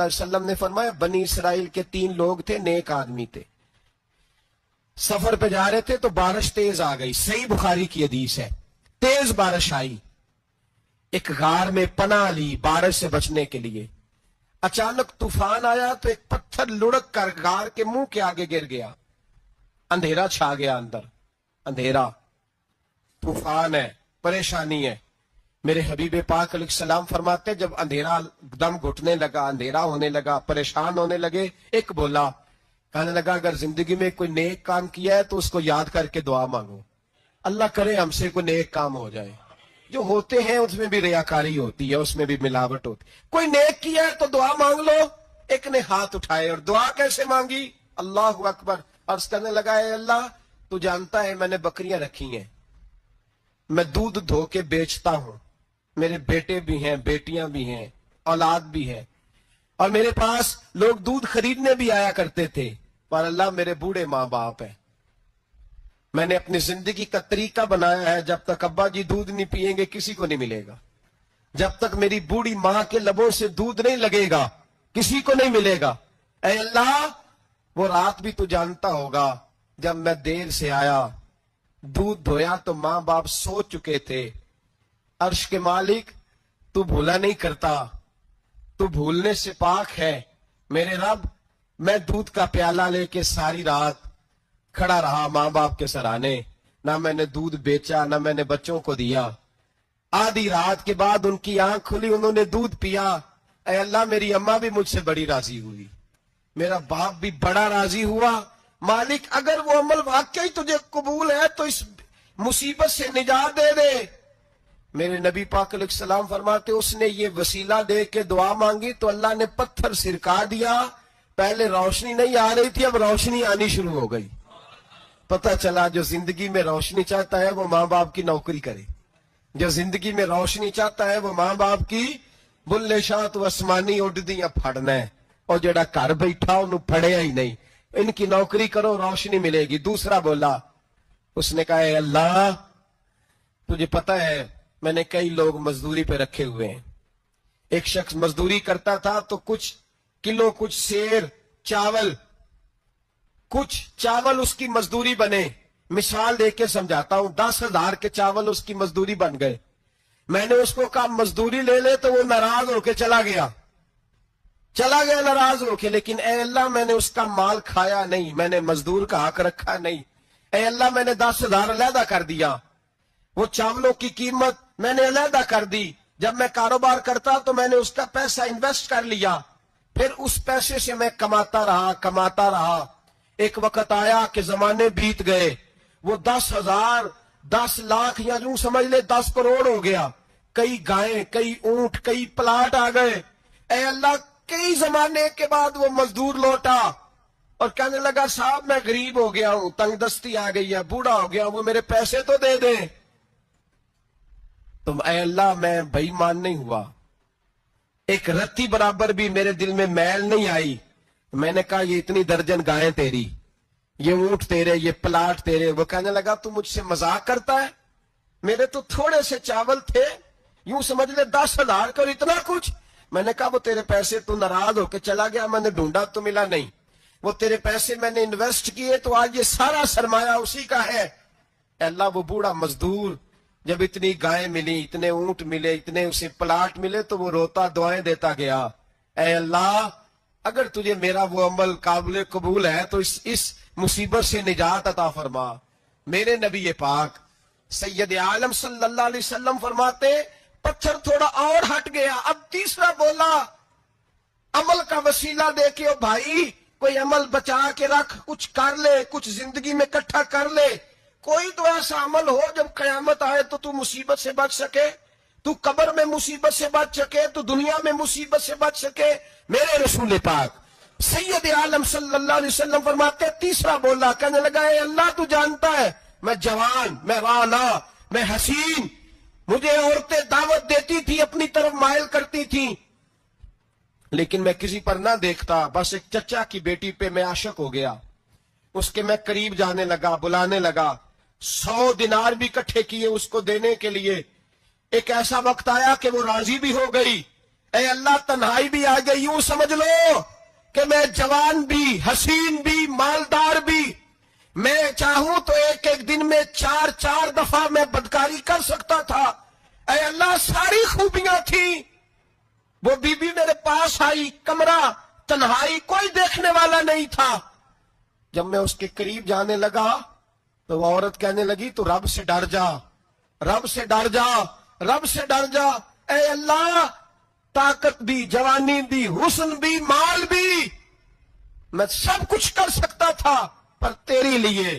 علیہ وسلم نے فرمایا بنی اسرائیل کے 3 لوگ تھے، نیک آدمی تھے، سفر پہ جا رہے تھے تو بارش تیز آ گئی، صحیح بخاری کی حدیث ہے، تیز بارش آئی، ایک غار میں پناہ لی بارش سے بچنے کے لیے، اچانک طوفان آیا تو ایک پتھر لڑک کر غار کے منہ کے آگے گر گیا، اندھیرا چھا گیا، اندر اندھیرا، طوفان ہے، پریشانی ہے۔ میرے حبیب پاک علیہ السلام فرماتے جب اندھیرا دم گھٹنے لگا، اندھیرا ہونے لگا، پریشان ہونے لگے، ایک بولا، کہنے لگا اگر زندگی میں کوئی نیک کام کیا ہے تو اس کو یاد کر کے دعا مانگو، اللہ کرے ہم سے کوئی نیک کام ہو جائے۔ جو ہوتے ہیں اس میں بھی ریاکاری ہوتی ہے، اس میں بھی ملاوٹ ہوتی ہے، کوئی نیک کیا ہے تو دعا مانگ لو۔ ایک نے ہاتھ اٹھائے اور دعا کیسے مانگی؟ اللہ اکبر، عرض کرنے لگا اے اللہ تو جانتا ہے میں نے بکریاں رکھی ہیں، میں دودھ دھو کے بیچتا ہوں، میرے بیٹے بھی ہیں، بیٹیاں بھی ہیں، اولاد بھی ہے، اور میرے پاس لوگ دودھ خریدنے بھی آیا کرتے تھے، پر اللہ میرے بوڑھے ماں باپ ہیں، میں نے اپنی زندگی کا طریقہ بنایا ہے جب تک ابا جی دودھ نہیں پیئیں گے کسی کو نہیں ملے گا، جب تک میری بوڑھی ماں کے لبوں سے دودھ نہیں لگے گا کسی کو نہیں ملے گا۔ اے اللہ وہ رات بھی تو جانتا ہوگا جب میں دیر سے آیا، دودھ دھویا تو ماں باپ سو چکے تھے، عرش کے مالک تو بھولا نہیں کرتا، تو بھولنے سے پاک ہے، میرے رب میں دودھ کا پیالہ لے کے ساری رات کھڑا رہا ماں باپ کے سرانے، نہ میں نے دودھ بیچا نہ میں نے بچوں کو دیا، آدھی رات کے بعد ان کی آنکھ کھلی، انہوں نے دودھ پیا، اے اللہ میری اماں بھی مجھ سے بڑی راضی ہوئی، میرا باپ بھی بڑا راضی ہوا، مالک اگر وہ عمل واقعی تجھے قبول ہے تو اس مصیبت سے نجات دے دے۔ میرے نبی پاک علیہ السلام فرماتے اس نے یہ وسیلہ دے کے دعا مانگی تو اللہ نے پتھر سرکا دیا، پہلے روشنی نہیں آ رہی تھی اب روشنی آنی شروع ہو گئی، پتہ چلا جو زندگی میں روشنی چاہتا ہے وہ ماں باپ کی نوکری کرے، جو زندگی میں روشنی چاہتا ہے وہ ماں باپ کی بلے شاہ تو آسمانی اڈدیاں پھڑنا ہے، اور جڑا گھر بیٹھا انہوں پھڑیا ہی نہیں، ان کی نوکری کرو روشنی ملے گی۔ دوسرا بولا، اس نے کہا اے اللہ تجھے پتہ ہے میں نے کئی لوگ مزدوری پہ رکھے ہوئے ہیں، ایک شخص مزدوری کرتا تھا تو کچھ کلو کچھ سیر چاول، کچھ چاول اس کی مزدوری بنے، مثال دے کے سمجھاتا ہوں، 10,000 کے چاول اس کی مزدوری بن گئے، میں نے اس کو کہا مزدوری لے لے تو وہ ناراض ہو کے چلا گیا ناراض ہو کے، لیکن اے اللہ میں نے اس کا مال کھایا نہیں، میں نے مزدور کا حق رکھا نہیں، اے اللہ میں نے 10,000 علیحدہ کر دیا، وہ چاولوں کی قیمت میں نے علیحدہ کر دی، جب میں کاروبار کرتا تو میں نے اس کا پیسہ انویسٹ کر لیا، پھر اس پیسے سے میں کماتا رہا، ایک وقت آیا کہ زمانے بیت گئے، وہ 10,000 10 لاکھ یا یوں سمجھ لے 10 کروڑ ہو گیا، کئی گائیں، کئی اونٹ، کئی پلاٹ آ گئے، اے اللہ کئی زمانے کے بعد وہ مزدور لوٹا اور کہنے لگا صاحب میں غریب ہو گیا ہوں، تنگ دستی آ گئی ہے، بوڑھا ہو گیا ہوں، وہ میرے پیسے تو دے دیں، تو اے اللہ میں بے ایمان نہیں ہوا، ایک رتی برابر بھی میرے دل میں میل نہیں آئی، میں نے کہا یہ اتنی درجن گائیں تیری، یہ اونٹ تیرے، یہ پلاٹ تیرے، وہ کہنے لگا تو مجھ سے مذاق کرتا ہے، میرے تو تھوڑے سے چاول تھے، یوں سمجھ لے 10,000 کا اور اتنا کچھ، میں نے کہا وہ تیرے پیسے تو ناراض ہو کے چلا گیا، میں نے ڈھونڈا تو ملا نہیں، وہ تیرے پیسے میں نے انویسٹ کیے تو آج یہ سارا سرمایہ اسی کا ہے، اے اللہ وہ بوڑھا مزدور جب اتنی گائیں ملی، اتنے اونٹ ملے، اتنے اسے پلاٹ ملے تو وہ روتا دعائیں دیتا گیا، اے اللہ اگر تجھے میرا وہ عمل قابل قبول ہے تو اس مصیبت سے نجات عطا فرما۔ میرے نبی پاک سید عالم صلی اللہ علیہ وسلم فرماتے پتھر تھوڑا اور ہٹ گیا، اب تیسرا بولا عمل کا وسیلہ دے کے، او بھائی کوئی عمل بچا کے رکھ، کچھ کر لے، کچھ زندگی میں اکٹھا کر لے، کوئی تو ایسا عمل ہو جب قیامت آئے تو مصیبت سے بچ سکے، تو قبر میں مصیبت سے بچ سکے، تو دنیا میں مصیبت سے بچ سکے۔ میرے رسول پاک سید عالم صلی اللہ علیہ وسلم فرماتے تیسرا بولا، کہنے لگا اے اللہ تو جانتا ہے میں جوان، میں رانا، میں حسین، مجھے عورتیں دعوت دیتی تھی، اپنی طرف مائل کرتی تھیں، لیکن میں کسی پر نہ دیکھتا، بس ایک چچا کی بیٹی پہ میں عاشق ہو گیا، اس کے میں قریب جانے لگا، بلانے لگا، 100 دینار بھی اکٹھے کیے اس کو دینے کے لیے، ایک ایسا وقت آیا کہ وہ راضی بھی ہو گئی، اے اللہ تنہائی بھی آ گئی، یوں سمجھ لو کہ میں جوان بھی، حسین بھی، مالدار بھی، میں چاہوں تو ایک ایک دن میں 4 دفعہ میں بدکاری کر سکتا تھا۔ اے اللہ ساری خوبیاں تھیں، وہ بی بی میرے پاس آئی، کمرہ، تنہائی، کوئی دیکھنے والا نہیں تھا۔ جب میں اس کے قریب جانے لگا تو وہ عورت کہنے لگی تو رب سے ڈر جا، رب سے ڈر جا، رب سے ڈر جا۔ اے اللہ طاقت بھی، جوانی بھی، حسن بھی، مال بھی، میں سب کچھ کر سکتا تھا پر تیرے لیے۔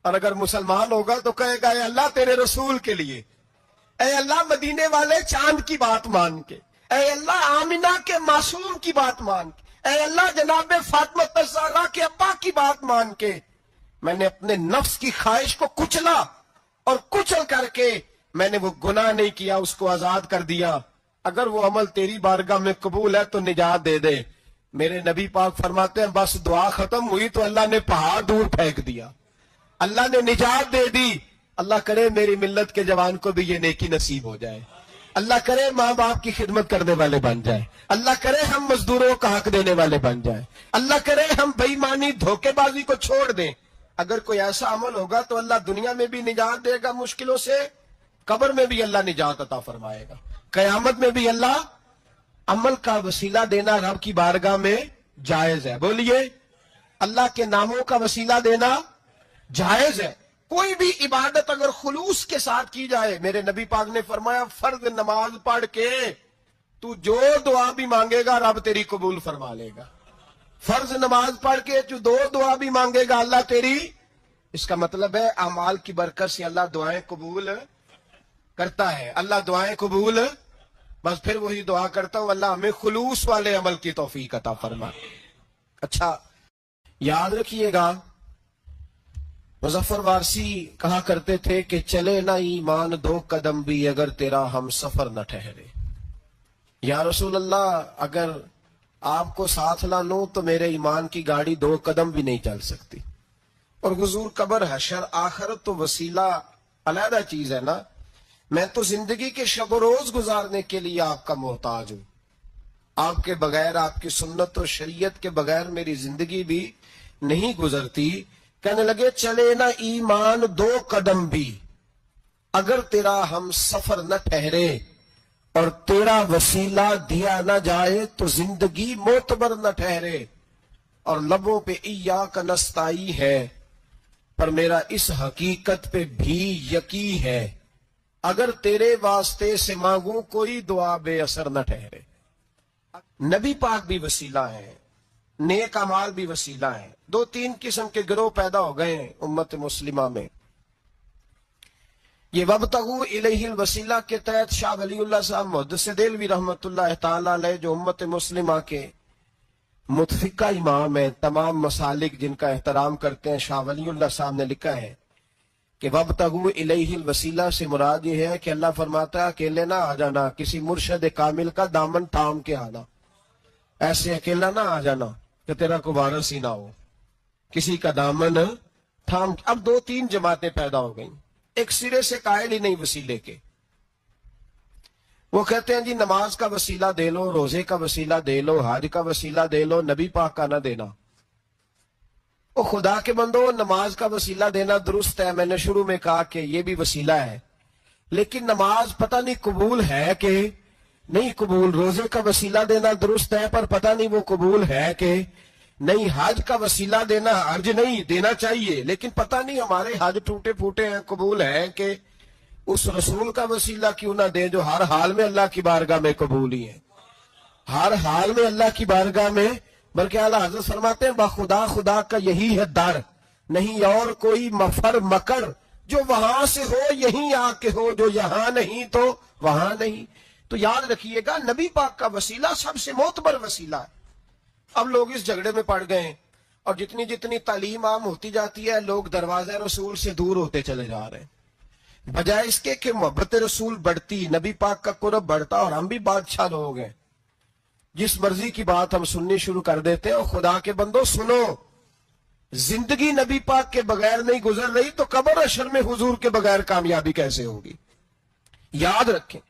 اور اگر مسلمان ہوگا تو کہے گا اے اللہ تیرے رسول کے لیے، اے اللہ مدینے والے چاند کی بات مان کے، اے اللہ آمنہ کے معصوم کی بات مان کے، اے اللہ جناب فاطمہ الزہرا کے ابا کی بات مان کے، میں نے اپنے نفس کی خواہش کو کچلا اور کچل کر کے میں نے وہ گناہ نہیں کیا، اس کو آزاد کر دیا۔ اگر وہ عمل تیری بارگاہ میں قبول ہے تو نجات دے دے۔ میرے نبی پاک فرماتے ہیں بس دعا ختم ہوئی تو اللہ نے پہاڑ دور پھینک دیا، اللہ نے نجات دے دی۔ اللہ کرے میری ملت کے جوان کو بھی یہ نیکی نصیب ہو جائے، اللہ کرے ماں باپ کی خدمت کرنے والے بن جائے، اللہ کرے ہم مزدوروں کا حق دینے والے بن جائیں، اللہ کرے ہم بے ایمانی دھوکے بازی کو چھوڑ دیں۔ اگر کوئی ایسا عمل ہوگا تو اللہ دنیا میں بھی نجات دے گا مشکلوں سے، قبر میں بھی اللہ نجات عطا فرمائے گا، قیامت میں بھی اللہ۔ عمل کا وسیلہ دینا رب کی بارگاہ میں جائز ہے، بولیے اللہ کے ناموں کا وسیلہ دینا جائز ہے۔ کوئی بھی عبادت اگر خلوص کے ساتھ کی جائے، میرے نبی پاک نے فرمایا فرض نماز پڑھ کے تو جو دعا بھی مانگے گا رب تیری قبول فرما لے گا۔ فرض نماز پڑھ کے جو دعا بھی مانگے گا اللہ تیری، اس کا مطلب ہے اعمال کی برکت سے اللہ دعائیں قبول کرتا ہے، اللہ دعائیں قبول، بس پھر وہی دعا کرتا ہوں اللہ ہمیں خلوص والے عمل کی توفیق عطا فرما۔ اچھا یاد رکھیے گا، مظفر وارسی کہا کرتے تھے کہ چلے نہ ایمان 2 قدم بھی اگر تیرا ہم سفر نہ ٹھہرے۔ یا رسول اللہ اگر آپ کو ساتھ نہ لوں تو میرے ایمان کی گاڑی 2 قدم بھی نہیں چل سکتی۔ اور حضور قبر، حشر، آخرت تو وسیلہ علیحدہ چیز ہے نا۔ میں تو زندگی کے شب و روز گزارنے کے لیے آپ کا محتاج ہوں، آپ کے بغیر، آپ کی سنت و شریعت کے بغیر میری زندگی بھی نہیں گزرتی۔ کہنے لگے چلے نہ ایمان 2 قدم بھی اگر تیرا ہم سفر نہ ٹھہرے اور تیرا وسیلہ دیا نہ جائے تو زندگی معتبر نہ ٹھہرے۔ اور لبوں پہ ایاک نستعین ہے پر میرا اس حقیقت پہ بھی یقین ہے اگر تیرے واسطے سے مانگوں کوئی دعا بے اثر نہ ٹھہرے۔ نبی پاک بھی وسیلہ ہے، نیک اعمال بھی وسیلہ ہے۔ 2-3 قسم کے گروہ پیدا ہو گئے ہیں امت مسلمہ میں۔ یہ وابتغوا الیہ الوسیلہ کے تحت شاہ ولی اللہ صاحب محدث دہلوی رحمۃ اللہ تعالی علیہ جو امت مسلمہ کے متفقہ امام ہیں، تمام مسالک جن کا احترام کرتے ہیں، شاہ ولی اللہ صاحب نے لکھا ہے کہ وابتغوا الیہ الوسیلہ سے مراد یہ ہے کہ اللہ فرماتا ہے اکیلے نہ آ جانا، کسی مرشد کامل کا دامن تھام کے آنا، ایسے اکیلا نہ آ جانا کہ تیرا کو وارث ہی نہ ہو، کسی کا دامن تھام۔ اب 2-3 جماعتیں پیدا ہو گئیں، ایک سرے سے قائل ہی نہیں وسیلے کے۔ وہ کہتے ہیں جی نماز کا وسیلہ دے لو، روزے کا وسیلہ دے لو، حج کا وسیلہ دے لو، نبی پاک کا نہ دینا۔ وہ خدا کے بندو، نماز کا وسیلہ دینا درست ہے، میں نے شروع میں کہا کہ یہ بھی وسیلہ ہے، لیکن نماز پتہ نہیں قبول ہے کہ نہیں قبول۔ روزے کا وسیلہ دینا درست ہے پر پتہ نہیں وہ قبول ہے کہ نہیں۔ حج کا وسیلہ دینا حج نہیں دینا چاہیے، لیکن پتہ نہیں ہمارے حج ٹوٹے پھوٹے ہیں، قبول ہے کہ اس رسول کا وسیلہ کیوں نہ دیں جو ہر حال میں اللہ کی بارگاہ میں قبول ہی ہے، ہر حال میں اللہ کی بارگاہ میں۔ بلکہ اعلیٰ حضرت فرماتے ہیں بخدا خدا کا یہی ہے در، نہیں اور کوئی مفر مکر، جو وہاں سے ہو یہیں آ کے ہو، جو یہاں نہیں تو وہاں نہیں۔ تو یاد رکھیے گا نبی پاک کا وسیلہ سب سے معتبر وسیلہ ہے۔ اب لوگ اس جھگڑے میں پڑ گئے ہیں اور جتنی جتنی تعلیم عام ہوتی جاتی ہے لوگ دروازہ رسول سے دور ہوتے چلے جا رہے ہیں، بجائے اس کے کہ محبت رسول بڑھتی، نبی پاک کا قرب بڑھتا اور ہم بھی بادشاہ لوگ ہیں، جس مرضی کی بات ہم سننی شروع کر دیتے ہیں۔ اور خدا کے بندو سنو، زندگی نبی پاک کے بغیر نہیں گزر رہی تو قبر حشر میں حضور کے بغیر کامیابی کیسے ہوگی؟ یاد رکھیں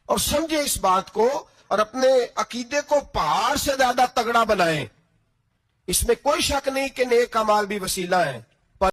اور سمجھیں اس بات کو، اور اپنے عقیدے کو پہاڑ سے زیادہ تگڑا بنائیں. اس میں کوئی شک نہیں کہ نیک اعمال بھی وسیلہ ہیں.